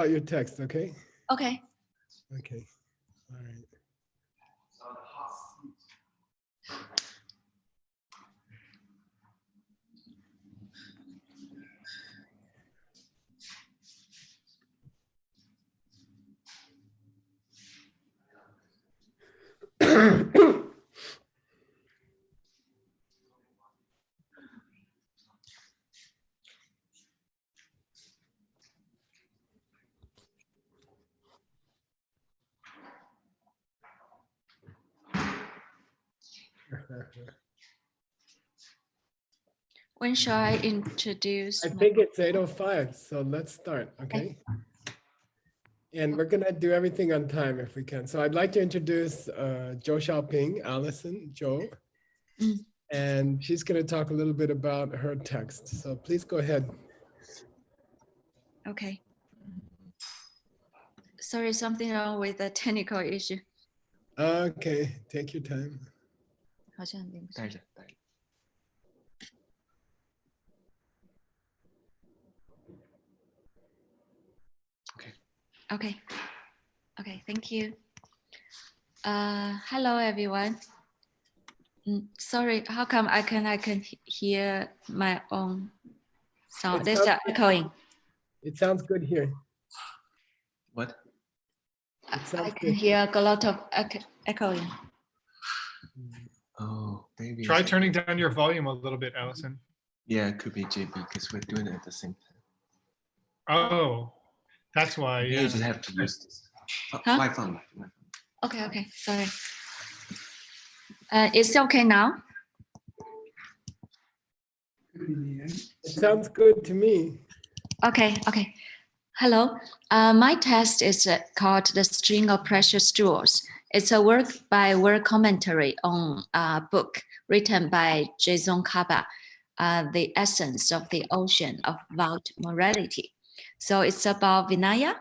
About your text, okay? Okay. Okay. All right. When shall I introduce? I think it's 8:05, so let's start, okay? And we're gonna do everything on time if we can. So I'd like to introduce Zhou Xiaoping, Alison, Zhou, and she's gonna talk a little bit about her text. So please go ahead. Okay. Sorry, something wrong with the technical issue. Okay, take your time. 好像连不上。带着带着。 Okay. Okay, thank you. Hello, everyone. Sorry, how come I can hear my own sound? There's the echoing. It sounds good here. What? I can hear a lot of echoing. Oh, maybe. Try turning down your volume a little bit, Alison. Yeah, it could be JB because we're doing it at the same time. Oh, that's why. You Yeah. just have to use this. Huh? My phone. Okay, sorry. It's okay now? It sounds good to me. Okay. Hello. My text is called The String of Precious Jewels. It's a word-by-word commentary on a book written by Jason Kaba, The Essence of the Ocean of Vowed Morality. So it's about Vinaya,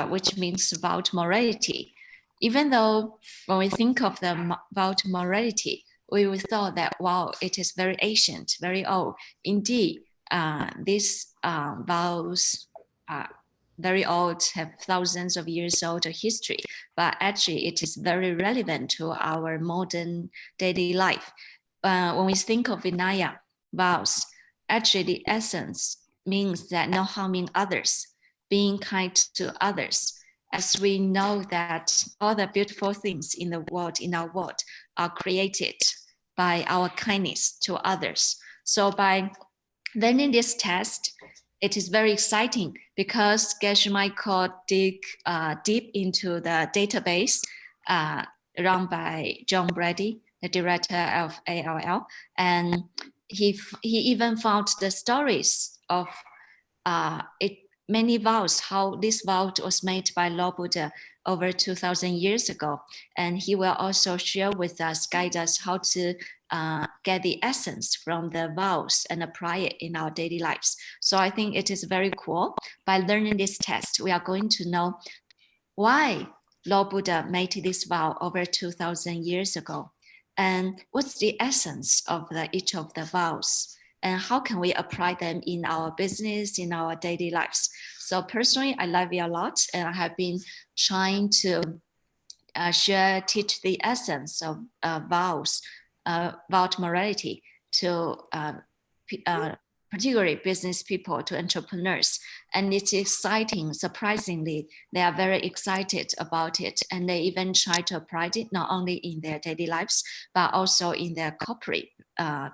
which means vowed morality. Even though when we think of the vowed morality, we would thought that, wow, it is very ancient, very old. Indeed, these vows are very old, have thousands of years old history, but actually it is very relevant to our modern daily life. When we think of Vinaya vows, actually the essence means that not harming others, being kind to others, as we know that all the beautiful things in the world, in our world, are created by our kindness to others. So by learning this text, it is very exciting because Geshe Michael dig deep into the database run by John Brady, the director of ALL, and he even found the stories of many vows, how this vow was made by Lord Buddha over 2,000 years ago. And he will also share with us, guide us how to get the essence from the vows and apply it in our daily lives. So I think it is very cool. By learning this text, we are going to know why Lord Buddha made this vow over 2,000 years ago. And what's the essence of each of the vows? And how can we apply them in our business, in our daily lives? So personally, I love it a lot, and I have been trying to teach the essence of vows, vowed morality to particularly business people, to entrepreneurs. And it's exciting, surprisingly, they are very excited about it. And they even try to apply it not only in their daily lives, but also in their corporate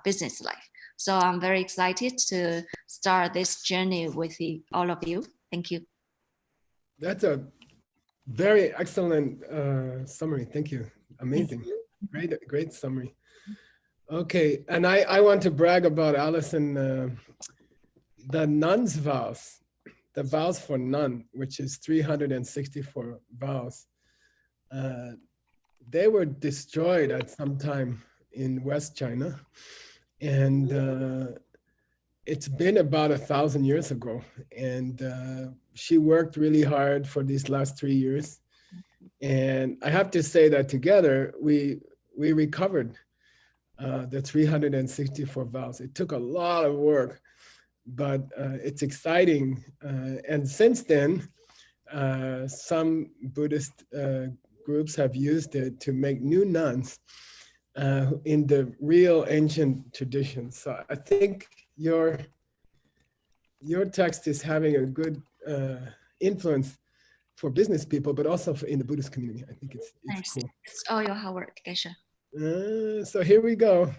business life. So I'm very excited to start this journey with all of you. Thank you. That's a very excellent summary. Thank you. Amazing. Great summary. Okay, and I want to brag about Alison, the nun's vows, the vows for nun, which is 364 vows. They were destroyed at some time in West China. And it's been about 1,000 years ago. And she worked really hard for these last 3 years. And I have to say that together, we recovered the 364 vows. It took a lot of work, but it's exciting. And since then, some Buddhist groups have used it to make new nuns in the real ancient tradition. So I think your text is having a good influence for business people, but also in the Buddhist community. I think it's Thanks. cool. It's all your hard work, Geshe. So here we go.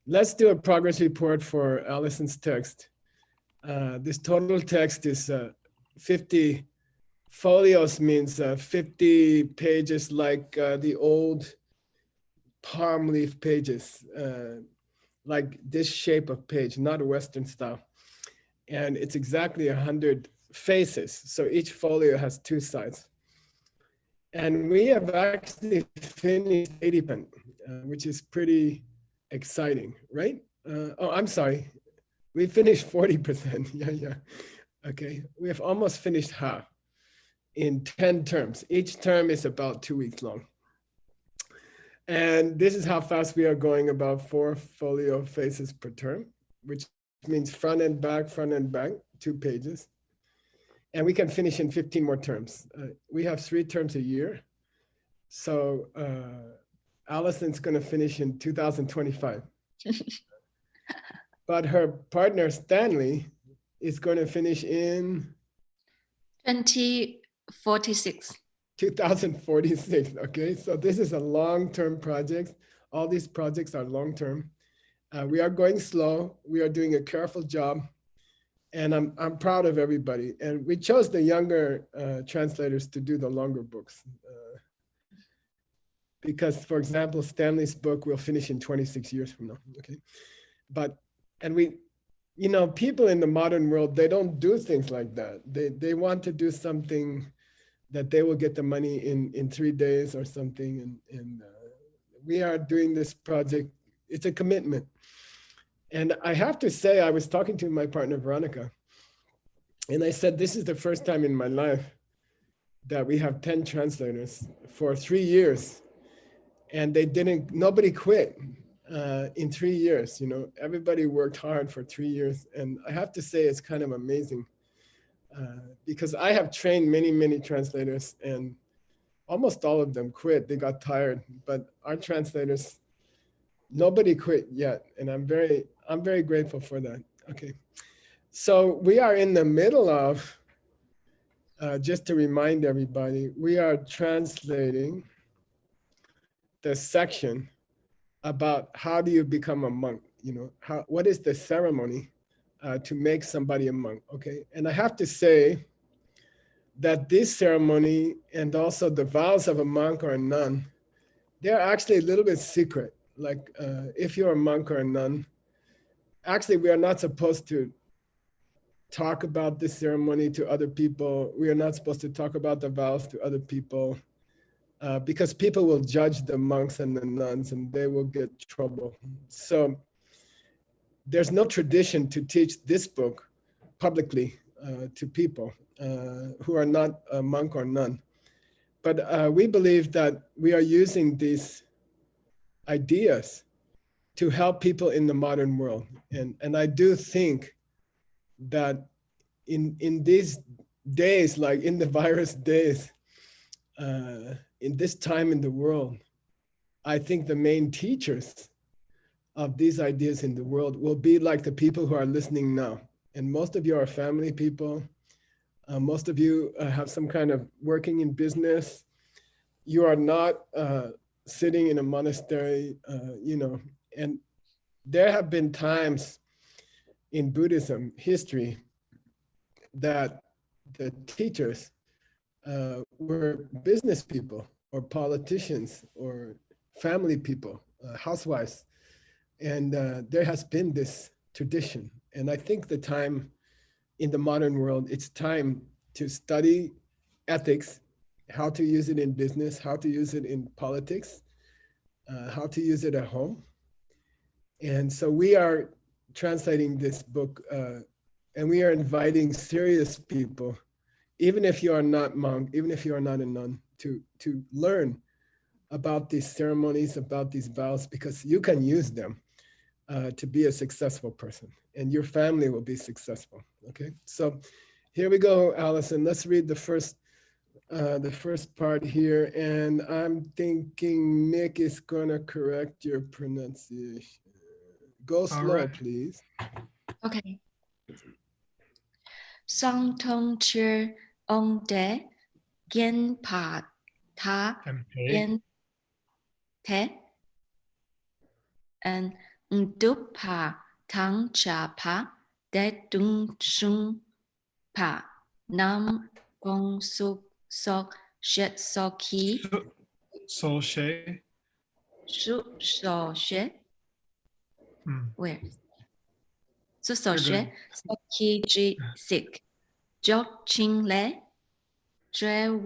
Let's do a progress report for Alison's text. This total text is 50 folios, means 50 pages, like the old palm leaf pages, like this shape of page, not a Western style. And it's exactly 100 faces. So each folio has 2 sides. And we have actually finished 80%, which is pretty exciting, right? Oh, I'm sorry. We finished 40%. Yeah. Okay. We have almost finished half in 10 terms. Each term is about 2 weeks long. And this is how fast we are going, about 4 folio faces per term, which means front and back, 2 pages. And we can finish in 15 more terms. We have 3 terms a year. So Alison's going to finish in 2025. But her partner, Stanley, is going to finish in 2046. 2046. Okay, so this is a long-term project. All these projects are long-term. We are going slow. We are doing a careful job. And I'm proud of everybody. And we chose the younger translators to do the longer books. Because, for example, Stanley's book will finish in 26 years from now, okay? And we, people in the modern world, they don't do things like that. They want to do something that they will get the money in 3 days or something. And we are doing this project. It's a commitment. And I have to say, I was talking to my partner, Veronica, and I said, this is the first time in my life that we have 10 translators for 3 years. And nobody quit in 3 years. Everybody worked hard for 3 years. And I have to say, it's kind of amazing because I have trained many translators, and almost all of them quit. They got tired, but our translators, nobody quit yet. And I'm very grateful for that. Okay. So we are in the middle of, just to remind everybody, we are translating the section about how do you become a monk, what is the ceremony to make somebody a monk, okay? And I have to say that this ceremony and also the vows of a monk or a nun, they're actually a little bit secret. Like if you're a monk or a nun, actually we are not supposed to talk about this ceremony to other people. We are not supposed to talk about the vows to other people. Because people will judge the monks and the nuns and they will get trouble. So there's no tradition to teach this book publicly to people who are not a monk or nun. But we believe that we are using these ideas to help people in the modern world. And I do think that in these days, like in the virus days, in this time in the world, I think the main teachers of these ideas in the world will be like the people who are listening now. And most of you are family people. Most of you have some kind of working in business. You are not sitting in a monastery, and there have been times in Buddhism history that the teachers were business people or politicians or family people, housewives. And there has been this tradition. And I think the time in the modern world, it's time to study ethics, how to use it in business, how to use it in politics, how to use it at home. And so we are translating this book and we are inviting serious people, even if you are not monk, even if you are not a nun, to learn about these ceremonies, about these vows, because you can use them to be a successful person and your family will be successful, okay? So here we go, Alison. Let's read the first the first part here, and I'm thinking Nick is gonna correct your pronunciation. Go slow, right. please. Okay. Song thông chưa ông đế kiến phá tha Tempeh. kiến thế and đúc phá thắng trà phá đế tung sung phá nam công suk sok shet soki Solche. su so she where su so You're she good. soki ji sik jok ching le Zhou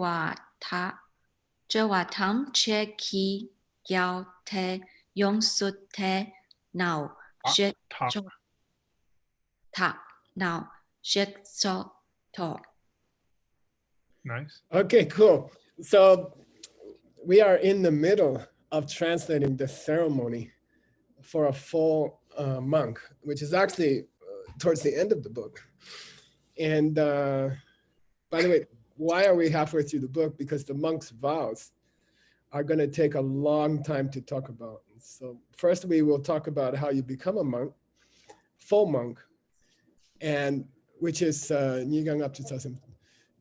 tham che ki giao te yong su te nào shit Top. cho ta nào shit so to. Nice. Okay, cool. So we are in the middle of translating the ceremony for a full monk, which is actually towards the end of the book. And by the way, why are we halfway through the book? Because the monk's vows are going to take a long time to talk about. So first we will talk about how you become a monk, full monk, and which is Nigang up to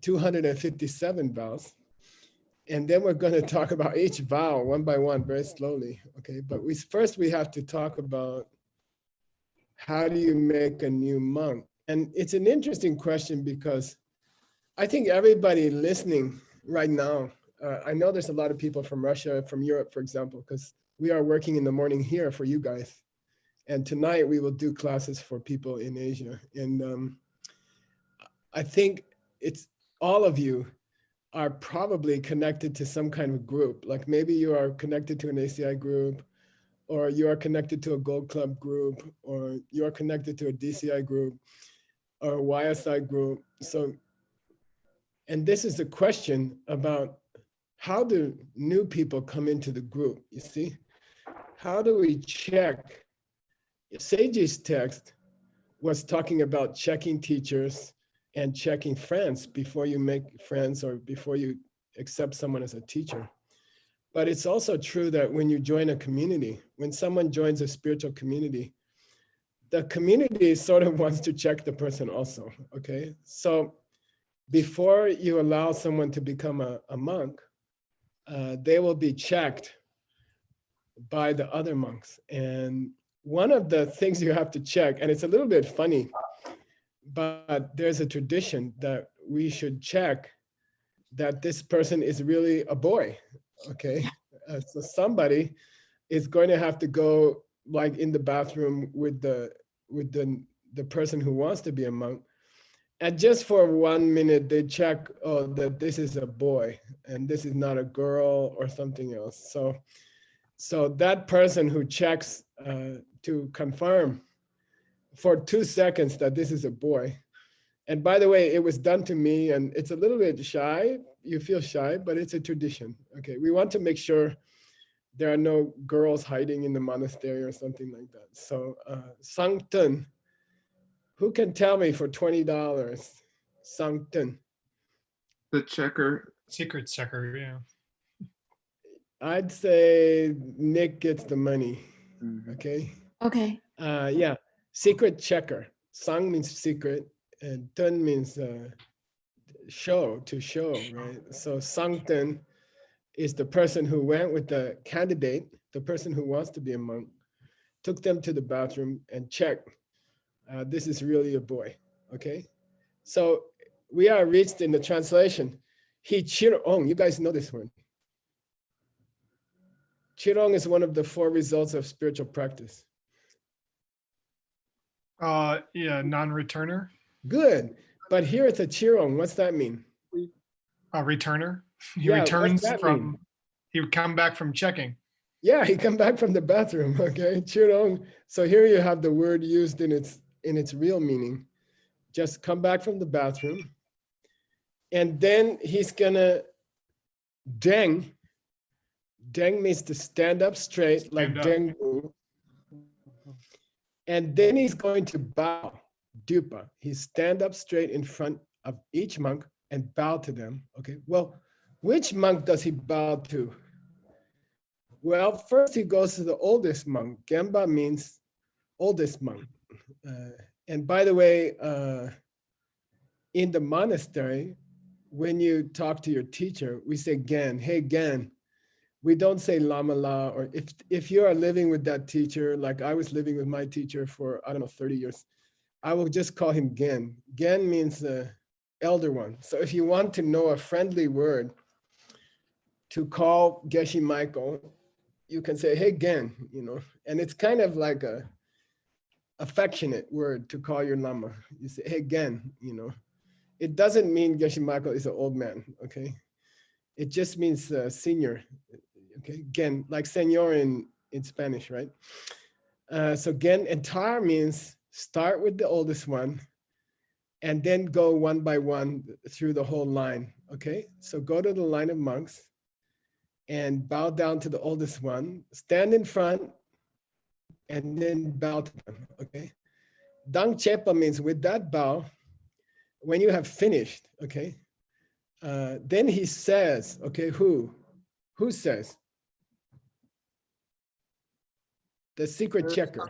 257 vows. And then we're going to talk about each vow one by one, very slowly. Okay, but first we have to talk about how do you make a new monk? And it's an interesting question because I think everybody listening right now, I know there's a lot of people from Russia, from Europe, for example, because we are working in the morning here for you guys. And tonight we will do classes for people in Asia. And I think it's all of you are probably connected to some kind of group. Like maybe you are connected to an ACI group, or you are connected to a Gold Club group, or you are connected to a DCI group, or a YSI group. So, and this is the question about how do new people come into the group, you see? How do we check? Seiji's text was talking about checking teachers and checking friends before you make friends or before you accept someone as a teacher. But it's also true that when you join a community, when someone joins a spiritual community, the community sort of wants to check the person also, okay? So before you allow someone to become a monk, they will be checked by the other monks. And one of the things you have to check, and it's a little bit funny, but there's a tradition that we should check that this person is really a boy, okay? So somebody is going to have to go like in the bathroom with the person who wants to be a monk. And just for 1 minute, they check, oh, that this is a boy and this is not a girl or something else. So that person who checks to confirm for 2 seconds that this is a boy. And by the way, it was done to me and it's a little bit shy. You feel shy, but it's a tradition. Okay, we want to make sure there are no girls hiding in the monastery or something like that. So Sangten, who can tell me for $20? Sangten. The checker. Secret checker, yeah. I'd say Nick gets the money. Mhm. Okay. Okay. Yeah. Secret checker. Sang means secret, and Tun means show, to show, right? So Sangten is the person who went with the candidate, the person who wants to be a monk, took them to the bathroom and checked. This is really a boy. Okay. So we are reached in the translation. He chirong. You guys know this word. Chirong is one of the 4 results of spiritual practice. Yeah, non-returner. Good. But here it's a chirong. What's that mean? A returner. He Yeah, what's returns that from. mean? He would come back from checking. Yeah, he come back from the bathroom. Okay, chirong. So here you have the word used in its real meaning. Just come back from the bathroom, and then he's gonna deng. Deng means to stand up straight, like Stand up. dengu. And then he's going to bow, dupa. He stand up straight in front of each monk and bow to them. Okay, well, Which monk does he bow to? Well, first he goes to the oldest monk. Genba means oldest monk. And by the way, in the monastery, when you talk to your teacher, we say Gen, hey Gen. We don't say Lama La, or if you are living with that teacher, like I was living with my teacher for, I don't know, 30 years, I will just call him Gen. Gen means the elder one. So if you want to know a friendly word to call Geshe Michael, you can say, hey Gen, and it's kind of like a affectionate word to call your Lama. You say, hey Gen, It doesn't mean Geshe Michael is an old man, okay? It just means senior, okay? Gen, like señor in Spanish, right? So Gen and Tar means start with the oldest one and then go one by one through the whole line, okay? So go to the line of monks and bow down to the oldest one, stand in front and then bow to them, okay? Dang Chepa means with that bow, when you have finished, okay? Then he says, okay, who says? The secret checker,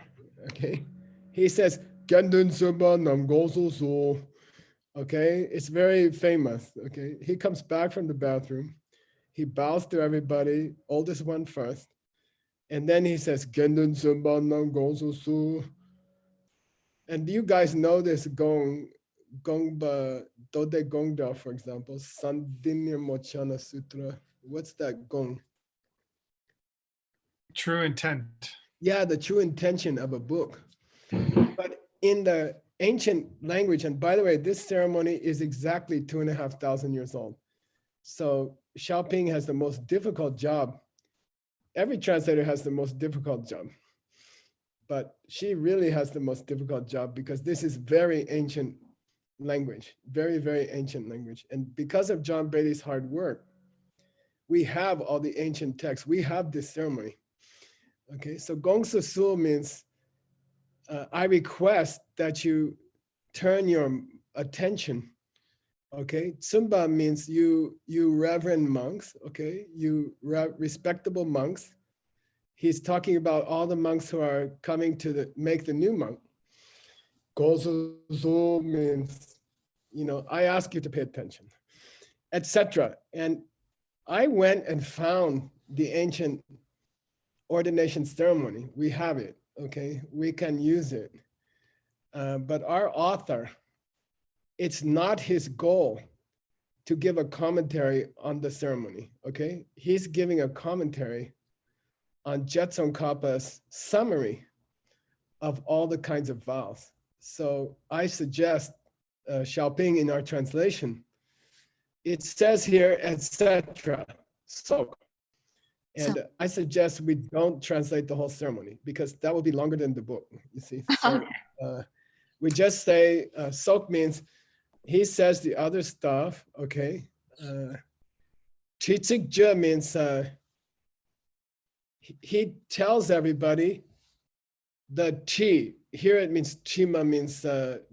okay? He says, Gendun Sumba Nam Gosu Su. Okay, it's very famous, okay? He comes back from the bathroom. He bows to everybody, oldest one first. And then he says, Gendun Sumba Nam Gosu Su. And you guys know this Gongba Dode Gongda, for example, Sandinya Mochana Sutra. What's that gong? True intent. Yeah, the true intention of a book. But in the ancient language, and by the way, this ceremony is exactly 2,500 years old. So Xiaoping has the most difficult job. Every translator has the most difficult job. But she really has the most difficult job because this is very ancient language, very, very ancient language. And because of John Brady's hard work, we have all the ancient texts. We have this ceremony. Okay, so Gong Su Su means I request that you turn your attention. Okay, Tsumba means you reverend monks. Okay, you respectable monks. He's talking about all the monks who are coming to make the new monk. Gozu means, I ask you to pay attention, etc. And I went and found the ancient ordination ceremony. We have it, okay? We can use it. But our author, it's not his goal to give a commentary on the ceremony, okay? He's giving a commentary on Jetson Kappa's summary of all the kinds of vows. So I suggest Xiaoping in our translation, it says here, etc. So, and I suggest we don't translate the whole ceremony because that will be longer than the book, you see. So we just say, Sok means he says the other stuff, okay? Chichik Je means he tells everybody the chi. Here it means chima means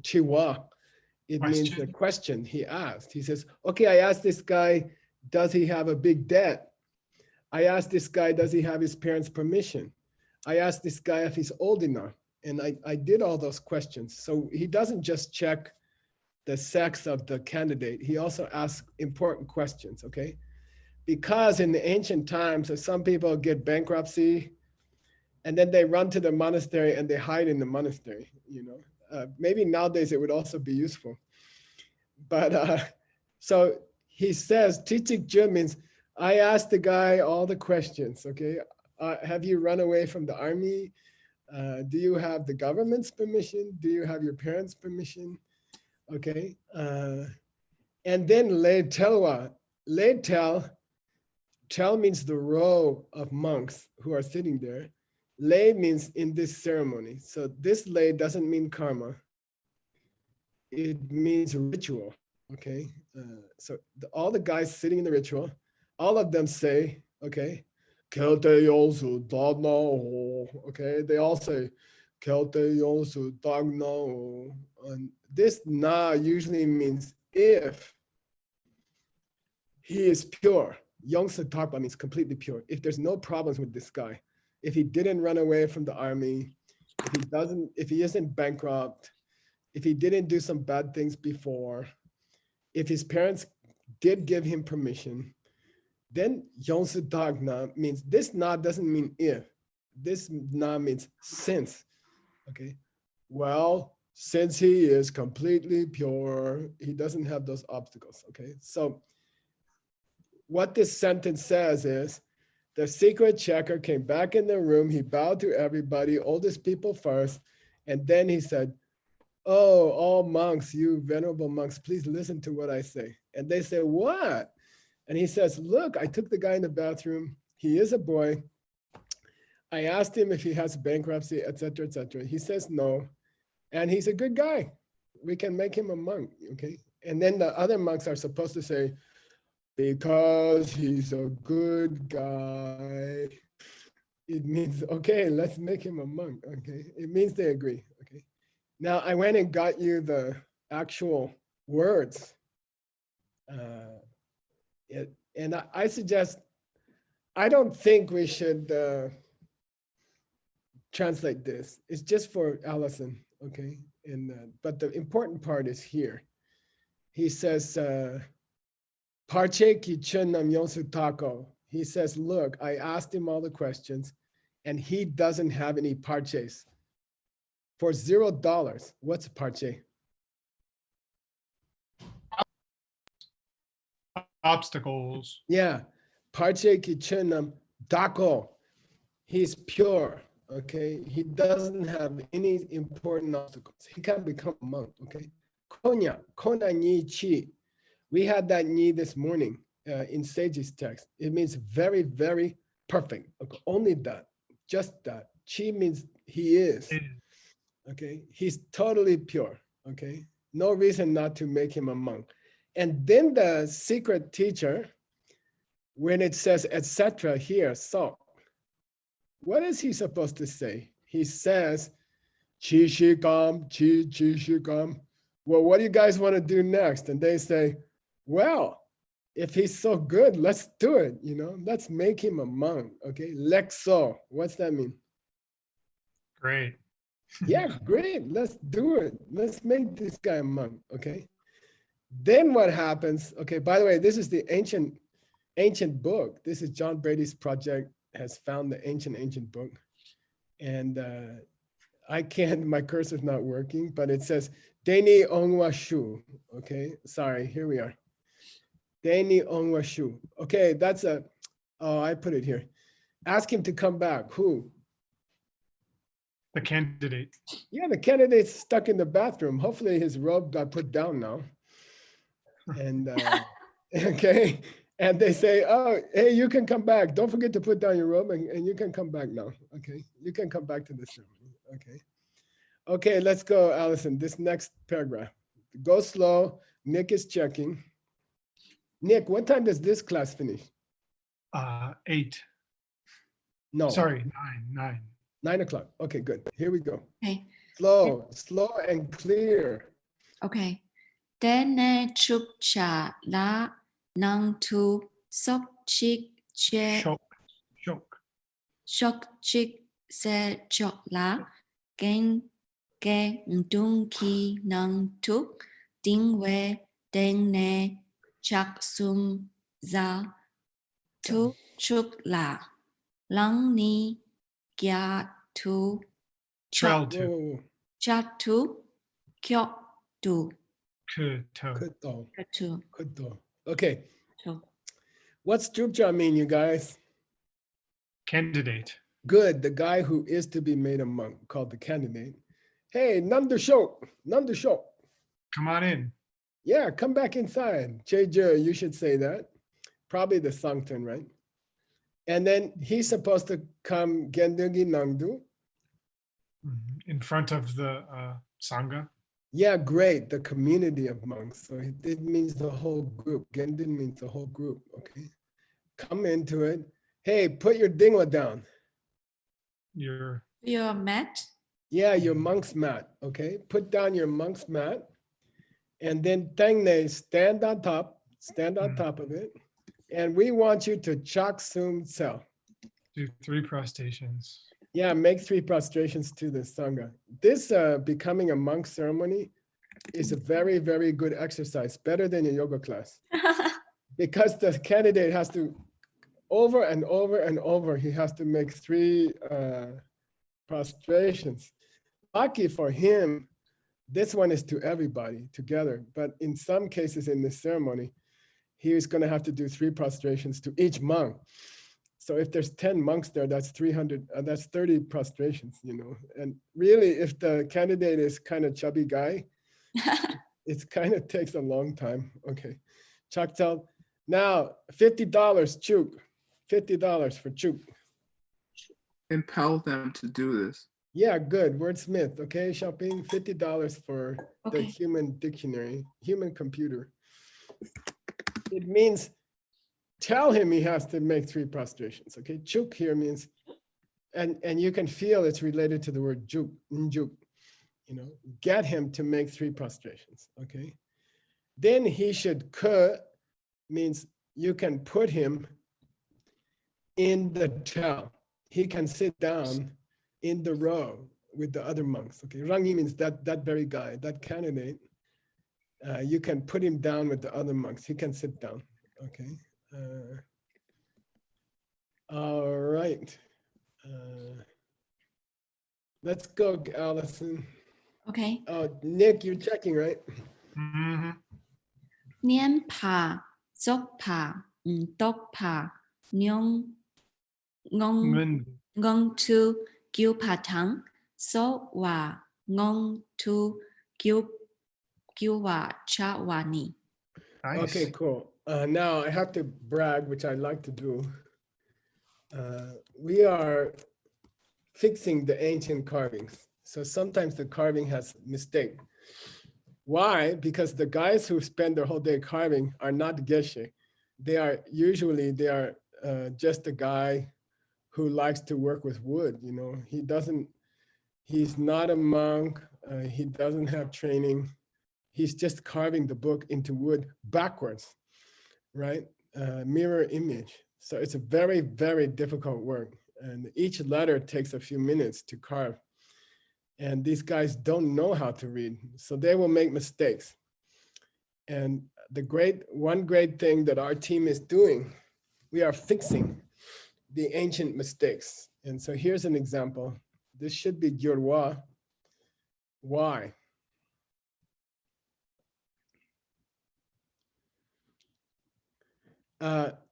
chiwa. It means the question he asked. He says, okay, I asked this guy, does he have a big debt? I asked this guy, does he have his parents' permission? I asked this guy if he's old enough. And I did all those questions. So he doesn't just check the sex of the candidate. He also asks important questions, okay? Because in the ancient times, some people get bankruptcy and then they run to the monastery and they hide in the monastery, maybe nowadays it would also be useful. But so he says, Tichik Je means, I asked the guy all the questions, okay? Have you run away from the army? Do you have the government's permission? Do you have your parents' permission? Okay. And then Le Telwa. Le Tel means the row of monks who are sitting there. Lei means in this ceremony. So this lei doesn't mean karma. It means ritual, okay? So all the guys sitting in the ritual, all of them say, okay, Kelte Yosu Dagna, okay? They all say, Kelte Yosu Dagna. And this na usually means if he is pure. Yongsu Takpa means completely pure. If there's no problems with this guy, if he didn't run away from the army, if he isn't bankrupt, if he didn't do some bad things before, if his parents did give him permission, then Yongsu Dagna means this na doesn't mean if. This na means since. Okay. Well, since he is completely pure, he doesn't have those obstacles. Okay. So what this sentence says is the secret checker came back in the room. He bowed to everybody, oldest people first. And then he said, oh, all monks, you venerable monks, please listen to what I say. And they say, what? And he says, look, I took the guy in the bathroom. He is a boy. I asked him if he has bankruptcy, et cetera, et cetera. He says no. And he's a good guy. We can make him a monk, okay? And then the other monks are supposed to say, because he's a good guy, it means, okay, let's make him a monk, okay? It means they agree, okay? Now, I went and got you the actual words. And I suggest, I don't think we should translate this. It's just for Alison, okay? But the important part is here. He says, Parche ki chen nam yonsu tako. He says, look, I asked him all the questions and he doesn't have any parches. For $0, what's a parche? Obstacles. Yeah, parche ki chen nam dako. He's pure, okay? He doesn't have any important obstacles. He can become a monk, okay? Konya, kona ni chi. We had that ni this morning in Sage's text. It means very, very perfect. Okay, only that, just that. Chi means he is, okay? He's totally pure, okay? No reason not to make him a monk. And then the secret teacher, when it says etc. here, so what is he supposed to say? He says, chi shikam, chi shikam. Well, what do you guys want to do next? And they say, well, if he's so good, let's do it, you know, let's make him a monk, okay? Lexo, what's that mean? Great. Yeah, great, let's do it. Let's make this guy a monk, okay? Then what happens, okay, by the way, this is the ancient book. This is John Brady's project, has found the ancient book. And I can't, my cursor's not working, but it says, Deni Ongwa Shu, okay? Sorry, here we are. Deni Ongwa Shu. Okay, that's oh, I put it here. Ask him to come back. Who? The candidate. Yeah, the candidate's stuck in the bathroom. Hopefully his robe got put down now. And okay, and they say, oh, hey, you can come back. Don't forget to put down your robe and you can come back now, okay? You can come back to the ceremony, okay? Okay, let's go, Alison, this next paragraph. Go slow, Nick is checking. Nick, what time does this class finish? 8. No. Sorry, 9. 9 o'clock, okay, good, here we go. Okay. Slow and clear. Okay. Dene chup cha la nang tu sok chik che Shock. sok chik se chok la gen ge dung ki nang tu ding we deng ne chak sum za tu chuk la lang ni kya tu Trail Whoa, to. whoa, whoa. cha tu kyok tu Kuto, tu kuto. Okay, tu. what's Drupja mean, you guys? Candidate. Good, the guy who is to be made a monk, called the candidate. Hey, Nanda Shok. Come on in. Yeah, come back inside. Jeju, you should say that. Probably the Sangton, right? And then he's supposed to come Gendugi Nangdu. In front of the Sangha. Yeah, great, the community of monks. So it means the whole group. Gendun means the whole group, okay? Come into it. Hey, put your dingwa down. Your mat. Yeah, your monk's mat, okay? Put down your monk's mat. And then Tengne, stand on top of it. And we want you to chak sum sel. Do 3 prostrations. Yeah, make 3 prostrations to the Sangha. This becoming a monk ceremony is a very, very good exercise, better than a yoga class. Because the candidate has to, over and over and over, he has to make 3 prostrations. Lucky for him, this one is to everybody together. But in some cases in this ceremony, he is going to have to do 3 prostrations to each monk. So if there's 10 monks there, that's 300, that's 30 prostrations, you know. And really, if the candidate is kind of chubby guy, it kind of takes a long time. Okay, Chaktal. Now, $50, Chuk. $50 for Chuk. Impel them to do this. Yeah, good. Wordsmith. Okay, shopping. $50 for the Okay. human dictionary, human computer. It means tell him he has to make 3 prostrations. Okay, Chuk here means, and you can feel it's related to the word juk, njuk. You know, get him to make 3 prostrations. Okay, then he should ke means you can put him in the tel. He can sit down in the row with the other monks. Okay, Rangi means that very guy, that candidate. You can put him down with the other monks. He can sit down. Okay. All right. Let's go, Alison. Okay. Oh, Nick, you're checking, right? Mm-hmm. Nien pa, zok pa, dok pa, nyong ngong ngong tu gyu pa tang, so wa ngong tu gyu wa cha wa ni. Nice. Okay, cool. Now I have to brag, which I like to do. We are fixing the ancient carvings. So sometimes the carving has mistake. Why? Because the guys who spend their whole day carving are not geshe. They are just a guy who likes to work with wood. You know, he's not a monk. He doesn't have training. He's just carving the book into wood backwards, right? Mirror image. So it's a very, very difficult work. And each letter takes a few minutes to carve. And these guys don't know how to read, so they will make mistakes. And one great thing that our team is doing, we are fixing the ancient mistakes. And so here's an example. This should be gyurwa. Why?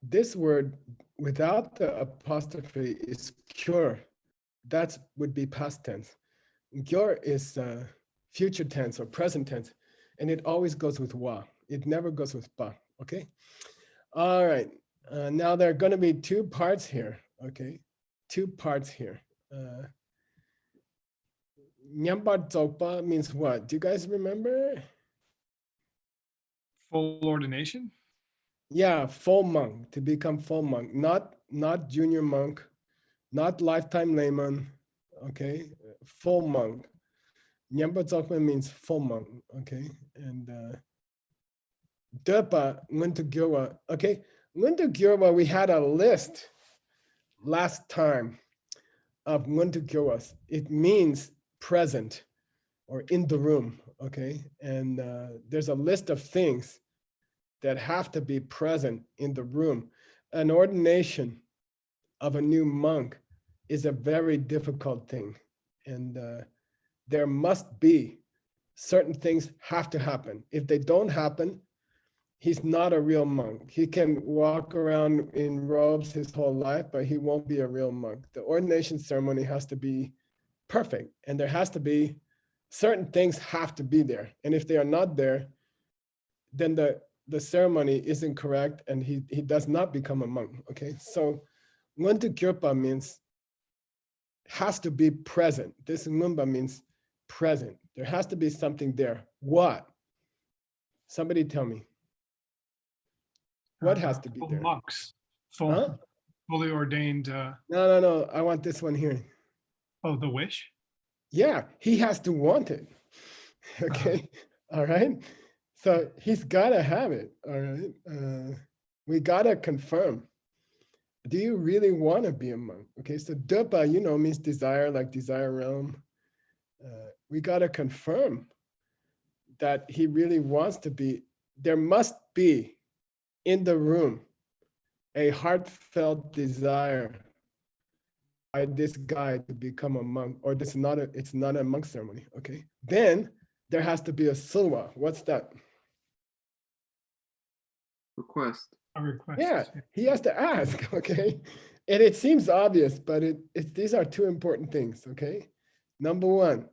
This word without the apostrophe is cure. That would be past tense. Gyor is future tense or present tense, and it always goes with wa. It never goes with ba, okay? All right, now there are gonna be 2 parts here, okay? 2 parts here. Nyambar dzogpa means what? Do you guys remember? Full ordination. Yeah, full monk, to become full monk, not junior monk, not lifetime layman, okay? Full monk. Nyamba Dzogpa means full monk, okay? And Derpa, Nguntu Gyurwa, okay? Nguntu Gyurwa, we had a list last time of Nguntu Gyurwas. It means present or in the room, okay? And there's a list of things that have to be present in the room. An ordination of a new monk is a very difficult thing. And there must be certain things have to happen. If they don't happen, he's not a real monk. He can walk around in robes his whole life, but he won't be a real monk. The ordination ceremony has to be perfect, and there has to be certain things have to be there. And if they are not there, then the ceremony isn't correct, and he does not become a monk, okay? So Nguntu Gyurpa means has to be present. This Ngumba means present. There has to be something there. What? Somebody tell me. What has to be Full there? monks. Huh? Fully ordained. No. I want this one here. Oh, the wish. Yeah, he has to want it. Okay. All right. So he's got to have it. All right. we gotta confirm. Do you really want to be a monk? Okay, so Döpa, means desire, like desire realm. We gotta confirm that he really wants to be. There must be in the room a heartfelt desire by this guy to become a monk, or it's not a monk ceremony. Okay, then there has to be a silwa. What's that? Request. A request. Yeah, he has to ask, okay? And it seems obvious, but these are two important things, okay? Number one,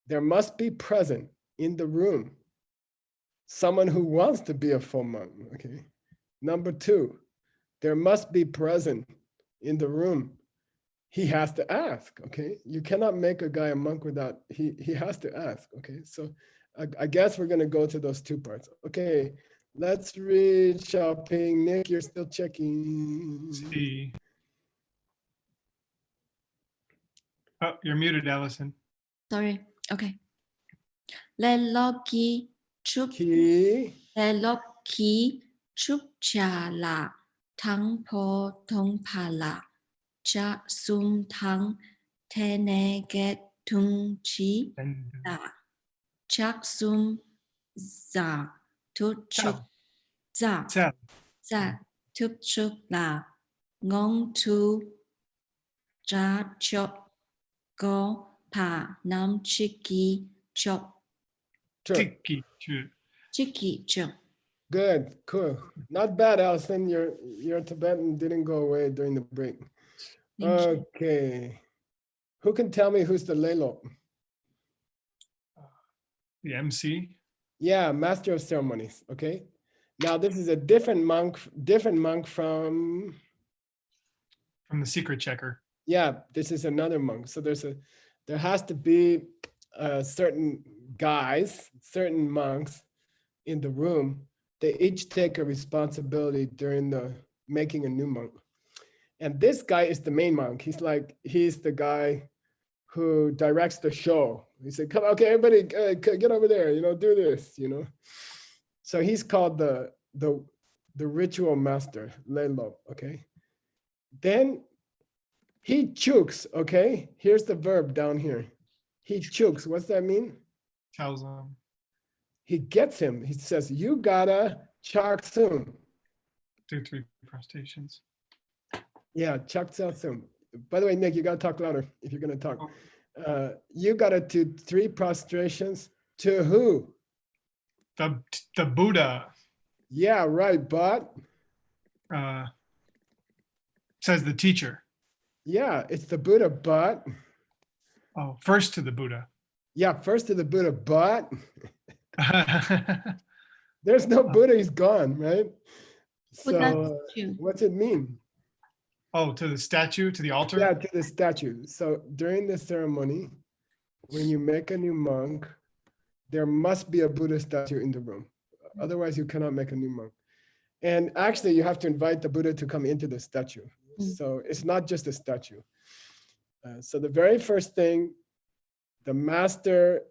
there must be present in the room someone who wants to be a full monk, okay? Number two, there must be present in the room. He has to ask, okay? You cannot make a guy a monk without, he has to ask, okay? So I guess we're gonna go to those two parts. Okay, let's read Xiaoping. Nick, you're still checking. See. Oh, you're muted, Alison. Sorry. Okay. Leloki chuk Ki, leloki chuk cha la tang po tong pa la cha sum tang tene get tung chi And la chak sum za tut chuk za Tell. za tuk chuk la ngong tu cha chok go pa nam chiki chok sure. Tiki. Chu. chiki chok. Good, cool. Not bad, Alison. Your Tibetan didn't go away during the break. Thank you. Okay. Who can tell me who's the Lelo? The MC. Yeah, master of ceremonies. Okay. Now this is a different monk from, From the secret checker. yeah, this is another monk. So there has to be certain guys, certain monks in the room. They each take a responsibility during the making a new monk. And this guy is the main monk. He's the guy who directs the show. He said, "Come, okay, everybody, get over there. Do this. So he's called the ritual master, Lelo. Okay. Then he chooks. Okay. Here's the verb down here. He chooks. What's that mean? Tells them. He gets him. He says, "You gotta chak sum." Do 3 prostrations. Yeah, chak sum. By the way, Nick, you gotta talk louder if you're gonna talk. You gotta do 3 prostrations to who? The Buddha. Yeah, right, but Says the teacher. yeah, it's the Buddha, but Oh, first to the Buddha. yeah, first to the Buddha, but there's no Buddha, he's gone, right? What does So you? what's it mean? Oh, to the statue, to the altar. Yeah, to the statue. So during the ceremony, when you make a new monk, there must be a Buddha statue in the room. Otherwise, you cannot make a new monk. And actually, you have to invite the Buddha to come into the statue. So it's not just a statue. So the very first thing, the master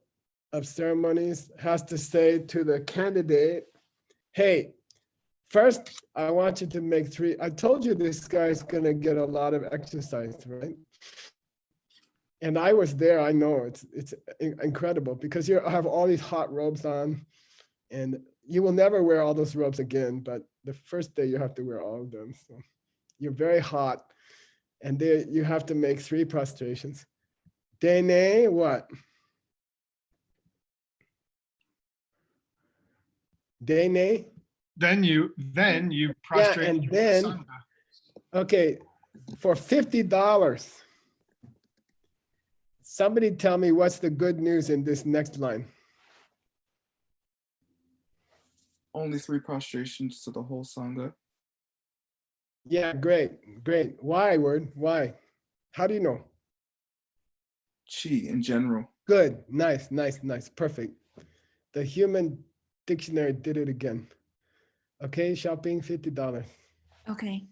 of ceremonies has to say to the candidate, "Hey, first, I want you to make 3. I told you this guy's gonna get a lot of exercise, right? And I was there. I know it's incredible because you have all these hot robes on, and you will never wear all those robes again. But the first day you have to wear all of them. So you're very hot, and there you have to make 3 prostrations. Dene, what? Dene. Then you prostrate. and your then- Sangha. Okay, for $50. Somebody tell me what's the good news in this next line. Only 3 prostrations to the whole Sangha. Yeah, great. Why, word? Why? How do you know? Chi in general. Good, nice, perfect. The Human Dictionary did it again. Okay, shopping, $50. Okay.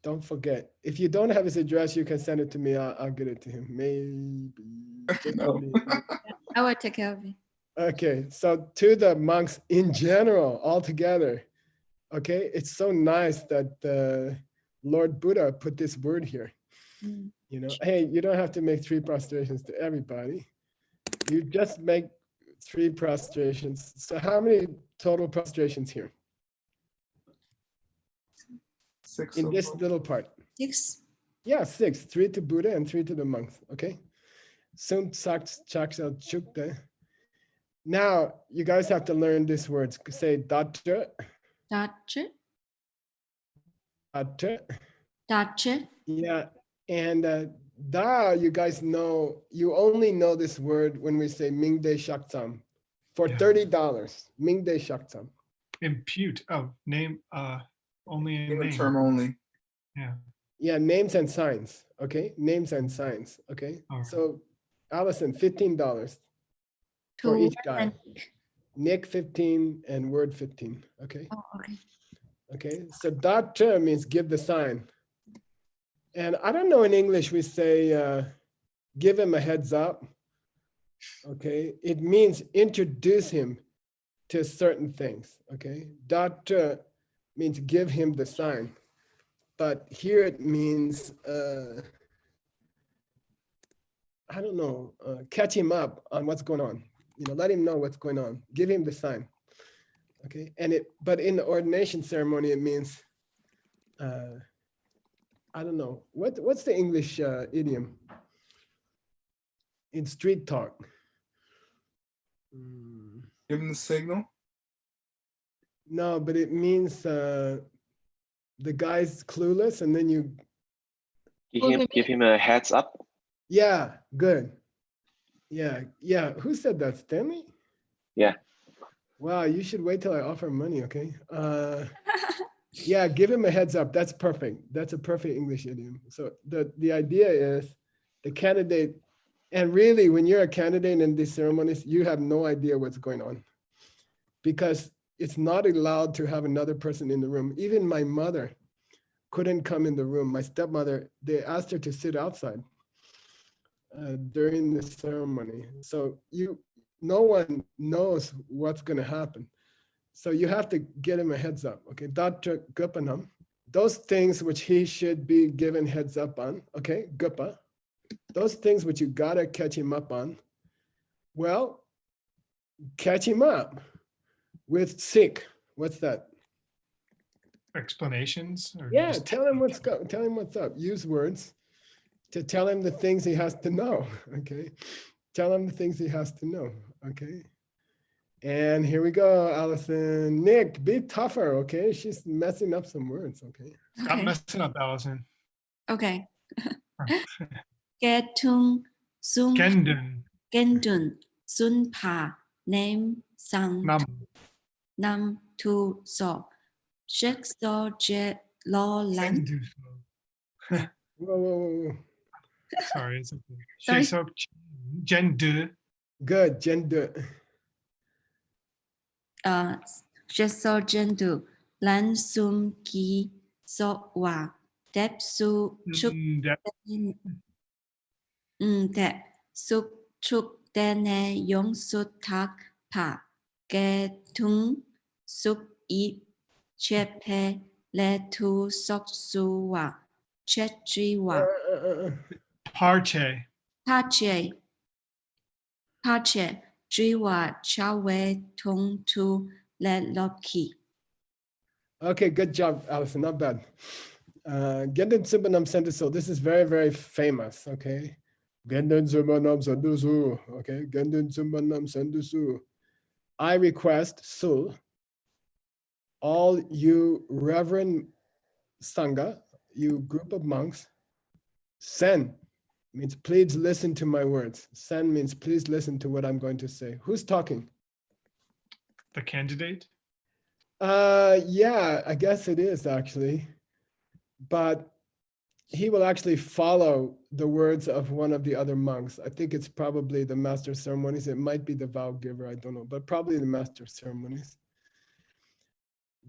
Don't forget. If you don't have his address, you can send it to me. I'll get it to him. Maybe. Just No. maybe. I will take care of it. Okay, so to the monks in general, all together, Okay, it's so nice that Lord Buddha put this word here. Mm. You know, hey, you don't have to make 3 prostrations to everybody. You just make 3 prostrations. So how many total prostrations here 6 in so this far. little part? 6. Yeah, 6. 3 to Buddha and 3 to the monks. Okay. Sun saks chaksa chukta. Now you guys have to learn these words. Say dacha, Dache. dacha. Dache. Yeah, and da, you guys know, you only know this word when we say Mingde Shaktsam for Yeah. $30. Mingde Shaktsam. Impute. Oh, name. Only in Human name. term only. Yeah. Yeah, names and signs. Okay, names and signs. Okay, All right. so Alison, $15 for To each guy. Nick 15 and word 15. Okay, Oh, okay. okay. So dacha means give the sign, and I don't know in English we say give him a heads up. Okay, it means introduce him to certain things. Okay, dacha means give him the sign, but here it means I don't know, catch him up on what's going on. You know, let him know what's going on. Give him the sign. Okay, but in the ordination ceremony, it means I don't know what's the English idiom in street talk. Give him the signal. No, but it means the guy's clueless, and then you. Give him a heads up. Yeah, good. Yeah. Who said that, Stanley? Yeah. Wow, you should wait till I offer money, okay? Yeah, give him a heads up. That's perfect. That's a perfect English idiom. So the idea is the candidate, and really when you're a candidate in these ceremonies, you have no idea what's going on because it's not allowed to have another person in the room. Even my mother couldn't come in the room. My stepmother, they asked her to sit outside during the ceremony. So no one knows what's going to happen. So you have to get him a heads up. Okay, Dr. Gupanam, those things which he should be given heads up on. Okay, Gupa, those things which you gotta catch him up on. Well, catch him up with sick. What's that? Explanations. Or Yeah, just tell him tell him what's up. Use words to tell him the things he has to know. Okay, tell him the things he has to know. Okay. And here we go, Alison. Nick, be tougher, okay? She's messing up some words, okay? Stop Okay. messing up, Allison. Okay. Getung Sun Gendun. Gendun Sun Pa Name Sang Nam. Nam Tu So Shek So Je Lo Lan. Sendu. Whoa. Sorry, it's okay. Sorry. Shesok Gendu. Good, gender. Shek So Jendu Lan Sum Ki So Wa Dep Su Chuk Dep Suk Chuk Dene Yong Sut Tak Pa Getung Suk I Chepe Le Tu Sok Su Wa Chetri Wa Parche. Pache Jiwa Chawe Tung Tu Le Loki. Okay, good job, Alison, not bad. Gendun Simbanam Sendusu, this is very, very famous, okay? Gendun Simbanam Sendusu, okay? Gendun Simbanam Sendusu. I request, Sul, all you Reverend Sangha, you group of monks, Sen means please listen to my words. Sen means please listen to what I'm going to say. Who's talking? The candidate. Yeah, I guess it is actually, but he will actually follow the words of one of the other monks. I think it's probably the master of ceremonies. It might be the vow giver, I don't know, but probably the master of ceremonies.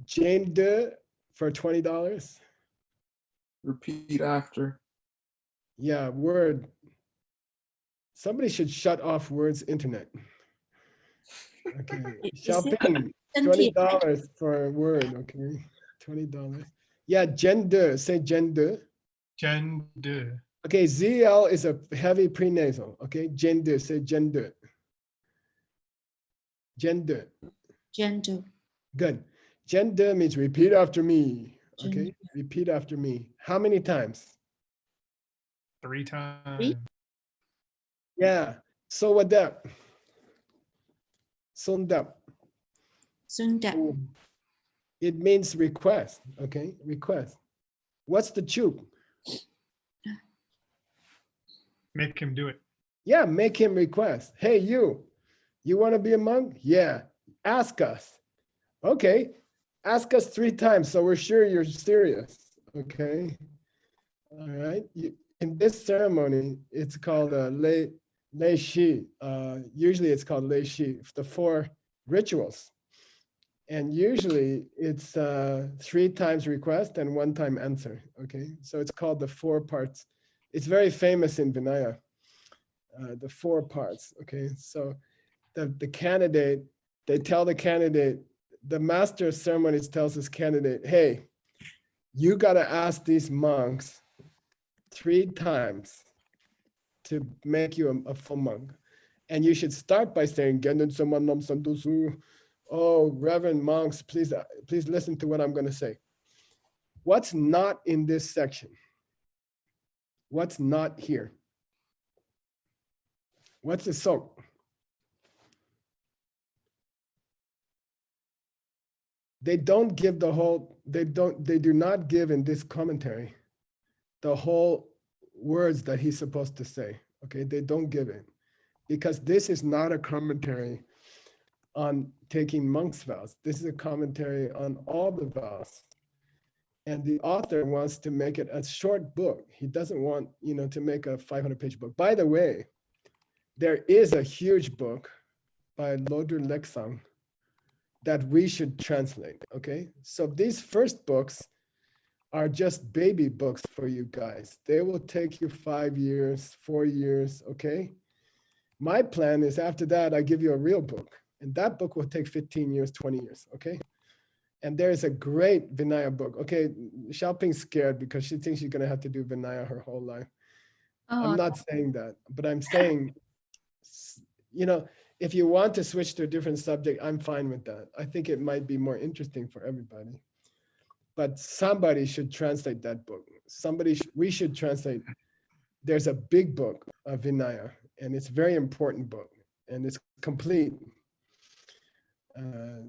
Jane de for $20. Repeat after. Yeah, word. Somebody should shut off words internet. Okay, Is it Xiaoping, $20 for a word, okay? $20. Yeah, gender, say gender. Gender. Okay, ZL is a heavy prenasal, okay? Gender, say gender. Gender, Gender. good. Gender means repeat after me, okay? Gender. Repeat after me. How many times? 3 times. Yeah, so what that? Sundap. Sunda. It means request, okay? Request. What's the chuk? Make him do it. Yeah, make him request. Hey, you want to be a monk? Yeah, ask us. Okay, ask us 3 times so we're sure you're serious, okay? All right, in this ceremony, it's called lei shi. Usually it's called lei shi, the 4 rituals. And usually it's 3 times request and 1 time answer, okay? So it's called the 4 parts. It's very famous in Vinaya, the 4 parts, okay? So the candidate, they tell the candidate, the master of ceremonies tells his candidate, hey, you gotta ask these monks 3 times to make you a full monk. And you should start by saying, oh, Reverend monks, please listen to what I'm gonna say. What's not in this section? What's not here? What's the soak? They don't give the whole, they do not give in this commentary the whole words that he's supposed to say, okay? They don't give it because this is not a commentary on taking monks' vows. This is a commentary on all the vows. And the author wants to make it a short book. He doesn't want, to make a 500-page book. By the way, there is a huge book by Lodru Leksang that we should translate, okay? So these first books are just baby books for you guys. They will take you 5 years, 4 years, okay? My plan is after that, I give you a real book, and that book will take 15 years, 20 years, okay? And there's a great Vinaya book. Okay, Xiaoping's scared because she thinks she's gonna have to do Vinaya her whole life. I'm not saying that, but I'm saying, if you want to switch to a different subject, I'm fine with that. I think it might be more interesting for everybody. But somebody should translate that book. We should translate. There's a big book of Vinaya, and it's a very important book, and it's complete.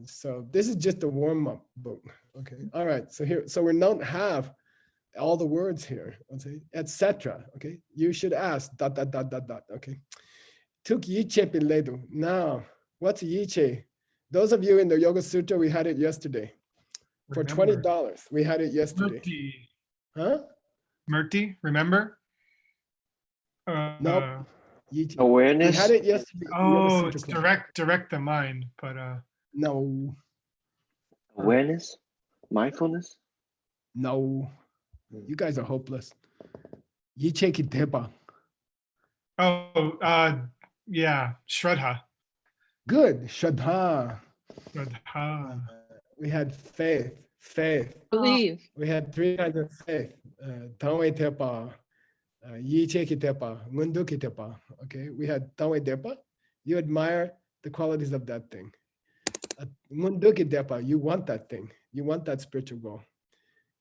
So this is just a warm-up book. Okay, all right. So we don't have all the words here. Okay, etc. Okay, you should ask ... Okay. Took yiche piledu. Now, what's yiche? Those of you in the Yoga Sutra, we had it yesterday. For $20, we had it yesterday. Murti. Huh? Murti, remember? Nope. Yiche. We Awareness. had it yesterday. in Yoga Oh, Sutra it's class. direct the mind, but No, Awareness. Mindfulness. no. You guys are hopeless. Yiche ki deba. yeah, Shraddha. Good. Shraddha. Shraddha. We had faith. Believe. We had 3 kinds of faith. Tangwei tepa, yiche ki tepa, ngundu ki tepa. Okay, we had tangwei tepa. You admire the qualities of that thing. Ngundu ki tepa, you want that thing. You want that spiritual goal.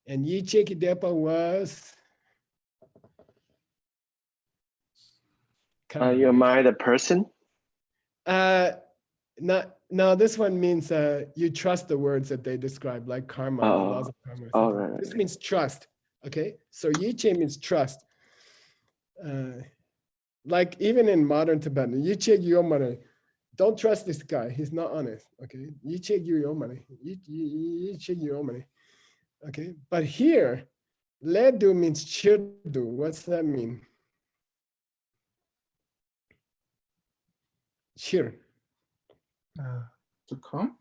And yiche ki tepa was. You admire the person. No, this one means you trust the words that they describe, like karma, the laws of karma. Right. This means trust. Okay, so yiche means trust. Like even in modern Tibetan, yiche gyomane, don't trust this guy. He's not honest. Okay, yiche gyomane, yiche gyomane. Okay, but here, ledu means chirdu. What's that mean? Chir. To come?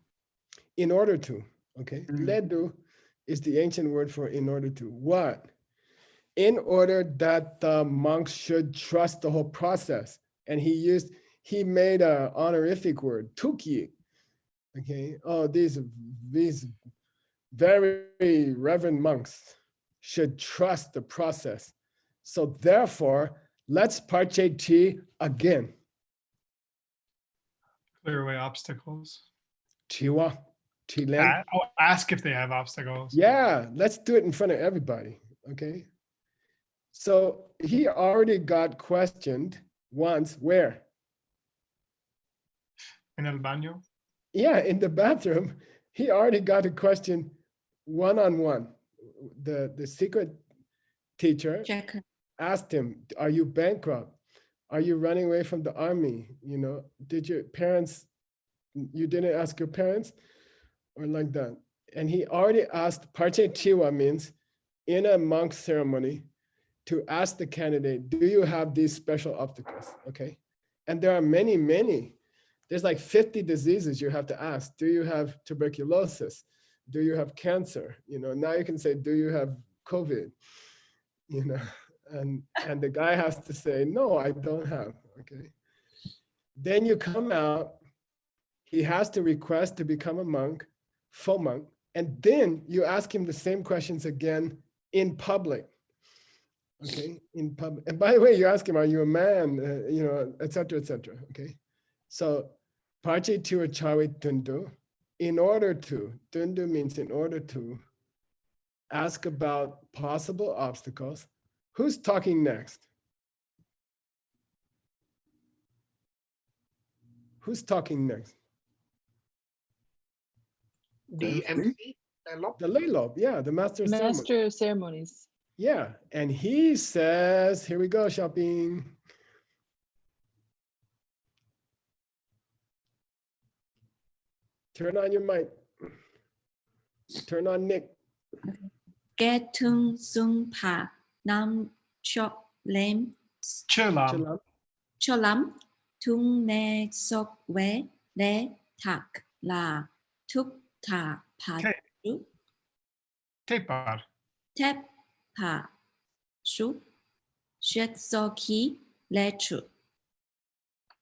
In order to, okay? Ledu is the ancient word for in order to. What? In order that the monks should trust the whole process. And he made an honorific word, tuki. Okay. Oh, these very reverend monks should trust the process. So therefore, let's partake tea again. Clear away obstacles. Chiwa, Chilen. Ask if they have obstacles. Yeah, let's do it in front of everybody. Okay. So he already got questioned once. Where? In el baño. Yeah, in the bathroom. He already got a question one-on-one. The secret teacher Check. asked him, are you bankrupt? Are you running away from the army? You know, did your parents, you didn't ask your parents? Or like that. And he already asked, Parche Chiwa means in a monk ceremony to ask the candidate, do you have these special obstacles? Okay. And there are many, many. There's like 50 diseases you have to ask. Do you have tuberculosis? Do you have cancer? You know, now you can say, do you have COVID? You know, and the guy has to say, no, I don't have. Okay. Then you come out, he has to request to become a monk, full monk, and then you ask him the same questions again in public. Okay, in public. And by the way, you ask him, are you a man? You know, et cetera, et cetera. Okay. So, Parche Tua Chawe Tundu, in order to, Tundu means in order to, ask about possible obstacles. Who's talking next? Who's talking next? The MC, The lay lobe, yeah, the master of ceremony. Master of ceremonies. Yeah, and he says, here we go, shopping. Turn on your mic. Turn on Nick. Get tung sung pa nam chok lem Chilam. cholam tung ne sok we le tak la tuk ta pa Okay. shu Tepar. tep pa shu shet so ki le chu.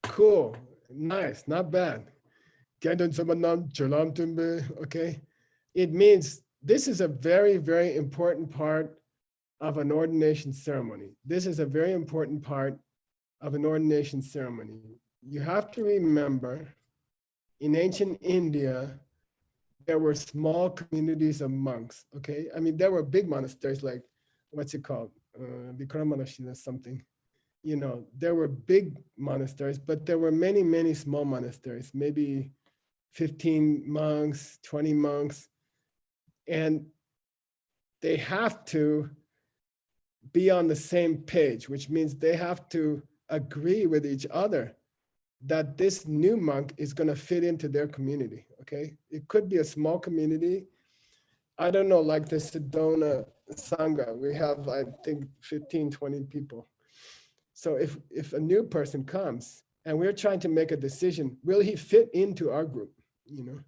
Cool, nice, not bad. Okay, it means this is a very, very important part of an ordination ceremony. This is a very important part of an ordination ceremony. You have to remember, in ancient India, there were small communities of monks, okay? I mean, there were big monasteries like, what's it called? Vikramanashila something. You know, there were big monasteries, but there were many, many small monasteries, maybe 15 monks, 20 monks, and they have to be on the same page, which means they have to agree with each other that this new monk is going to fit into their community, okay? It could be a small community. I don't know, like the Sedona Sangha, we have, I think, 15, 20 people. So if a new person comes and we're trying to make a decision, will he fit into our group? You know,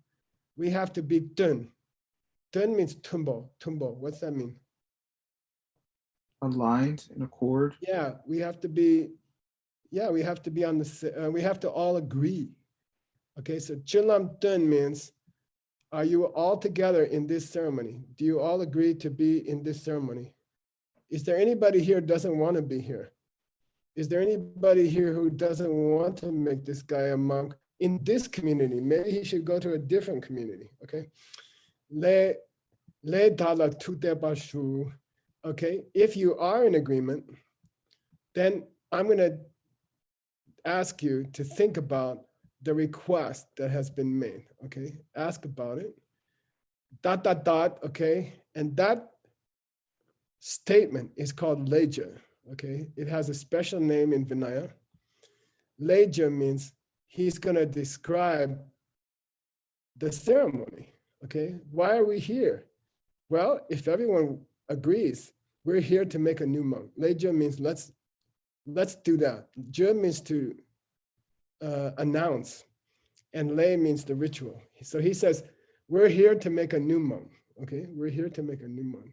we have to be dun. Dun means tumbo. Tumbo, what's that mean? Aligned in accord. Yeah, we have to be on the, we have to all agree. Okay, so chilam dun means, are you all together in this ceremony? Do you all agree to be in this ceremony? Is there anybody here who doesn't want to be here? Is there anybody here who doesn't want to make this guy a monk in this community? Maybe he should go to a different community, okay? Le dala tute bashu. Okay, if you are in agreement, then I'm gonna ask you to think about the request that has been made, okay? Ask about it, ... okay? And that statement is called leja, okay? It has a special name in Vinaya. Leja means he's gonna describe the ceremony, okay? Why are we here? Well, if everyone agrees, we're here to make a new monk. Leja means let's do that. Je means to announce, and lei means the ritual. So he says, we're here to make a new monk, okay? We're here to make a new monk.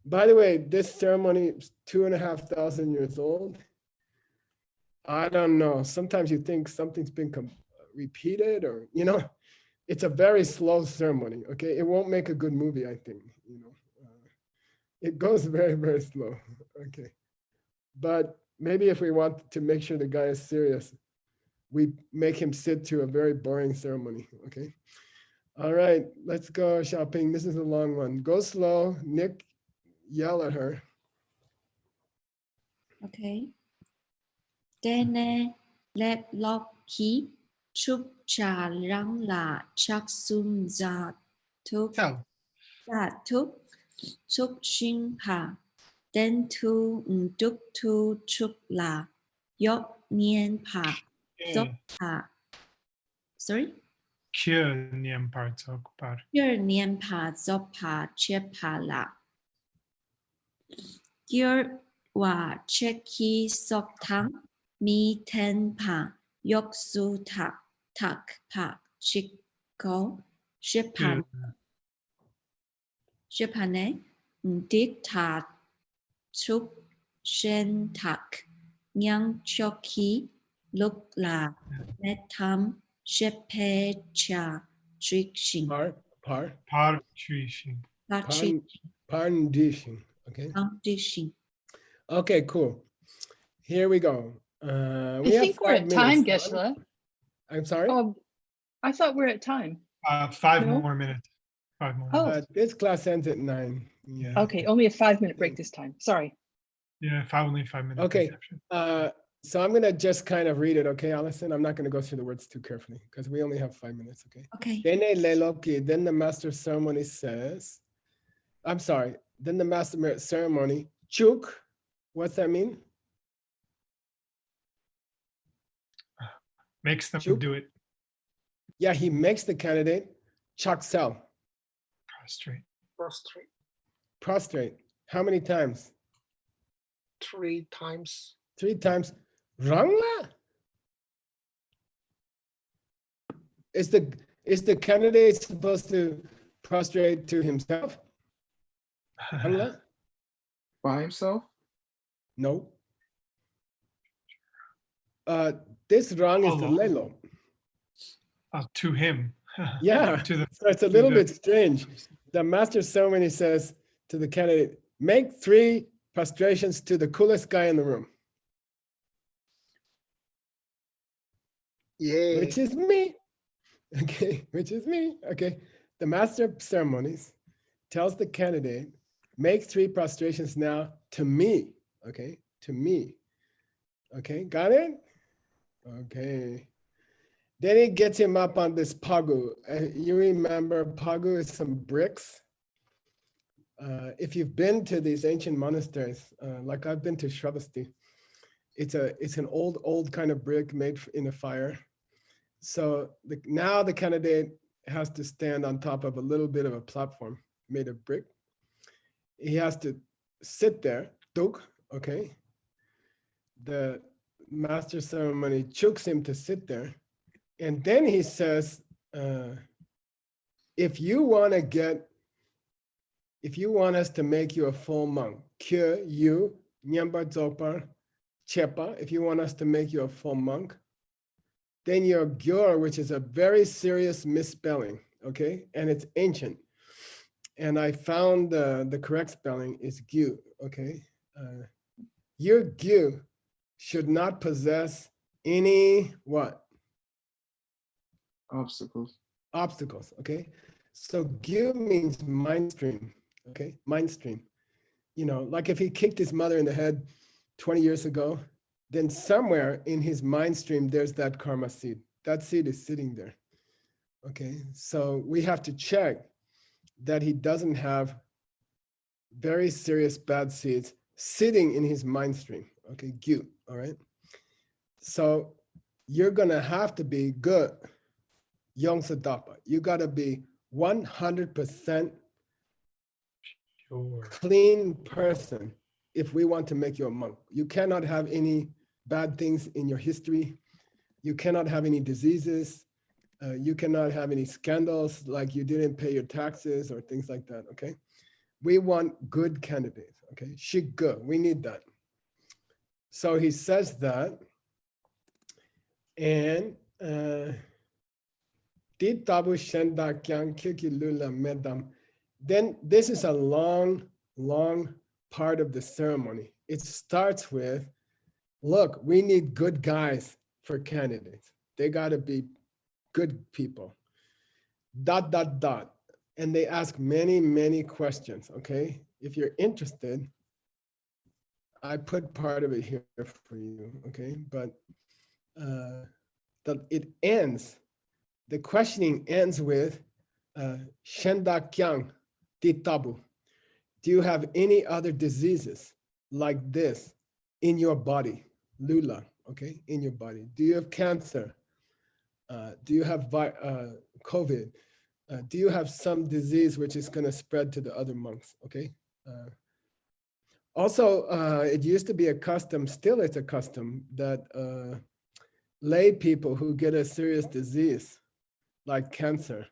By the way, this ceremony is 2,500 years old. I don't know, sometimes you think something's been repeated or, you know, it's a very slow ceremony. Okay, it won't make a good movie, I think. It goes very, very slow. Okay, but maybe if we want to make sure the guy is serious, we make him sit to a very boring ceremony. Okay. All right, let's go shopping. This is a long one. Go slow. Nick, yell at her. Okay. Dene lep lop ki chup cha rang la chak sum za tuk Tell. za tuk chup shin pa. Den tu duk tu chup la yok nien pa. Zop pa. Sorry? Kia niệm part ocupar. Gyur nien pa zop pa che pa la. Gyur wa che ki sop tang mi ten pa yok su tak pa chiko shipan shipane dik ta chup shen tak nyang choki luk la netam shepe cha trikshin Par pachi Pandishing. Okay. dishin. Okay, cool. Here we go. I We have think we're 5 at time, minutes. Geshe-la. I'm sorry. Oh, I thought we're at time. 5 No? more minutes. 5 more. Oh. minutes. This class ends at 9. Yeah. Okay, only a 5-minute break this time. Sorry. Yeah, only 5 minutes. Okay. So I'm gonna just kind of read it, okay, Alison? I'm not gonna go through the words too carefully because we only have 5 minutes, okay? Okay. Then the master of ceremony says, I'm sorry, then the master of ceremony, chuk, what's that mean? Makes them Chuk? do it. Yeah, he makes the candidate chaksel, Prostrate. prostrate. How many times? 3 times. 3 times. Rangla? Is the candidate supposed to prostrate to himself? Rangla? By himself? No. This rang is the lelo. To him. Yeah, To the, so it's a to little the- bit strange. The master of ceremony says to the candidate, make 3 prostrations to the coolest guy in the room, Yeah. which is me. Okay, which is me. Okay, the master of ceremonies tells the candidate, make 3 prostrations now to me. Okay, to me. Okay, got it? Okay. Then he gets him up on this pagu. You remember pagu is some bricks. If you've been to these ancient monasteries, like I've been to Shravasti, it's an old kind of brick made in a fire. So now the candidate has to stand on top of a little bit of a platform made of brick. He has to sit there, duk, okay? The master ceremony chooks him to sit there. And then he says, if you want us to make you a full monk, kyo yu nyamba dzopar chepa, if you want us to make you a full monk, then your gyur, which is a very serious misspelling, okay? And it's ancient. And I found the correct spelling is gyu, okay? Your gyu should not possess any what? Obstacles, okay? So gyu means mind stream, okay? Mind stream. You know, like if he kicked his mother in the head 20 years ago, then somewhere in his mind stream, there's that karma seed. That seed is sitting there, okay? So we have to check that he doesn't have very serious bad seeds sitting in his mind stream, okay? Gyu, all right? So you're gonna have to be good. Yongsadapa, you gotta be 100% Sure. clean person if we want to make you a monk. You cannot have any bad things in your history. You cannot have any diseases. You cannot have any scandals like you didn't pay your taxes or things like that, okay? We want good candidates, okay? Shigge, we need that. So he says that, and Ti tabu shenda kyang kiki lula medam. Then this is a long, long part of the ceremony. It starts with, look, we need good guys for candidates. They got to be good people. ... And they ask many, many questions, okay? If you're interested, I put part of it here for you, okay? But it ends, the questioning ends with Shenda Kyang Ti Tabu. Do you have any other diseases like this in your body? Lula, okay, in your body. Do you have cancer? Do you have COVID? Do you have some disease which is going to spread to the other monks? Okay. Also, it used to be a custom, still it's a custom, that lay people who get a serious disease like cancer,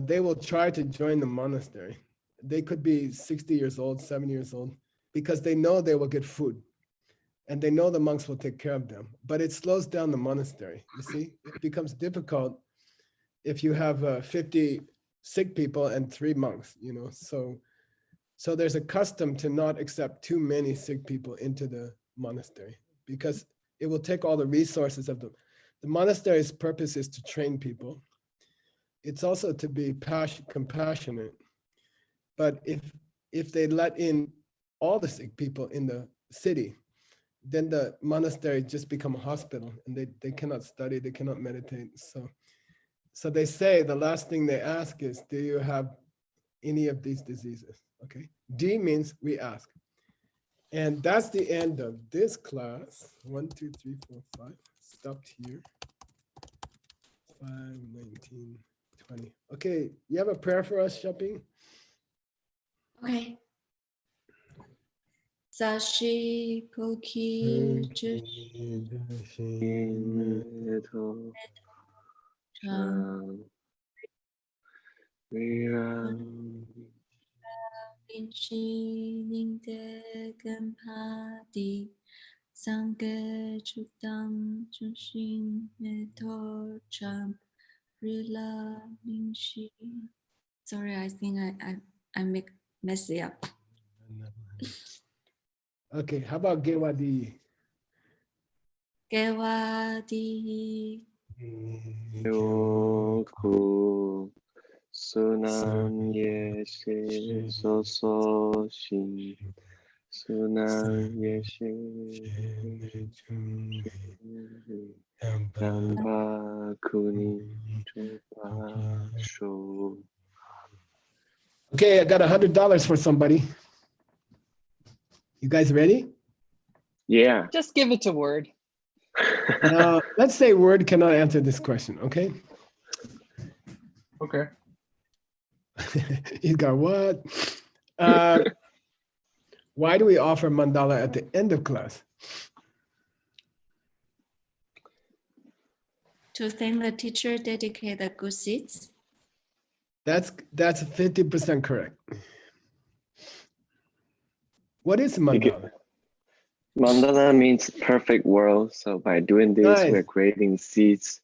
they will try to join the monastery. They could be 60 years old, 70 years old, because they know they will get food and they know the monks will take care of them. But it slows down the monastery. You see, it becomes difficult if you have 50 sick people and 3 monks, you know. So there's a custom to not accept too many sick people into the monastery because it will take all the resources of the monastery's purpose is to train people. It's also to be compassionate. But if they let in all the sick people in the city, then the monastery just become a hospital and they cannot study, they cannot meditate. So they say the last thing they ask is, do you have any of these diseases? Okay. D means we ask. And that's the end of this class. 1, 2, 3, 4, 5. Stopped here. 5, 19, 20. Okay. You have a prayer for us, Shopping? Okay. Sashi Koki Inchi Ningde Gampadi Sange Chutang Chushin Metor Champ Rila Ningshi. Sorry, I think I mess it up. Okay. How about Gewadi? Gewadi Yoku Sunan Yeshe Soso Shin Sunan Yeshe Yamba Kuni Chopa Sho. Okay, I got $100 for somebody. You guys ready? Yeah. Just give it to Word. Let's say Word cannot answer this question, okay? Okay. He's got what? Why do we offer mandala at the end of class? to thank the teacher, dedicate the good seats. That's 50% correct. What is mandala? Mandala means perfect world. So by doing this, Nice. we're creating seeds,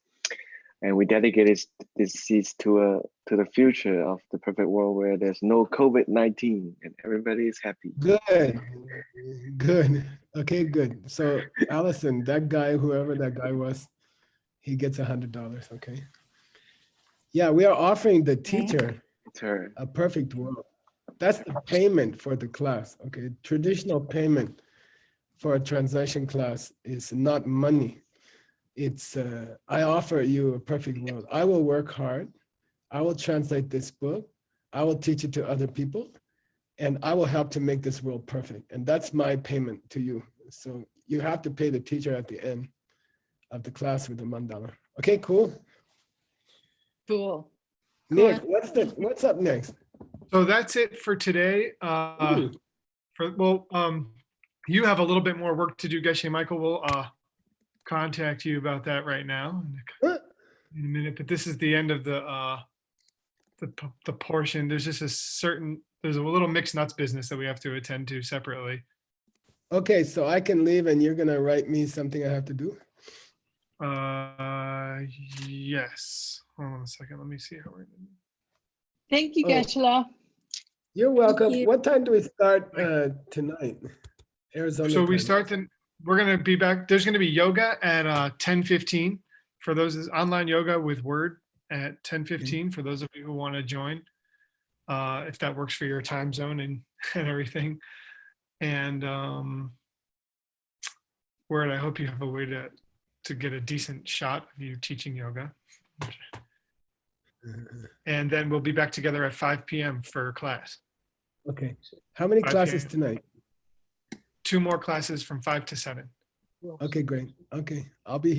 and we dedicated these seeds to the future of the perfect world where there's no COVID-19 and everybody is happy. Good. Good. Okay, good. So Alison, that guy, whoever that guy was, he gets $100. Okay. Yeah, we are offering the teacher It's her. a perfect world. That's the payment for the class. Okay. Traditional payment for a translation class is not money. It's I offer you a perfect world. I will work hard. I will translate this book. I will teach it to other people, and I will help to make this world perfect. And that's my payment to you. So you have to pay the teacher at the end of the class with the mandala. Okay, cool. Cool. Nick, what's up next? So that's it for today. You have a little bit more work to do, Geshe. Michael will contact you about that right now in a minute. But this is the end of the portion. There's just there's a little mixed nuts business that we have to attend to separately. Okay, so I can leave and you're gonna write me something I have to do? Yes. Hold on a second. Let me see how we're doing. Thank you, Oh. Geshe-la. You're welcome. you. What time do we start tonight? Arizona So we time. start then. We're gonna be back. There's gonna be yoga at 10:15 for those is online yoga with Word at 10:15 for those of you who want to join. If that works for your time zone and everything. And Word, I hope you have a way to get a decent shot of you teaching yoga. And then we'll be back together at 5 p.m. for class. Okay. How many 5 classes p.m. tonight? 2 more classes from 5 to 7. Okay, great. Okay, I'll be here.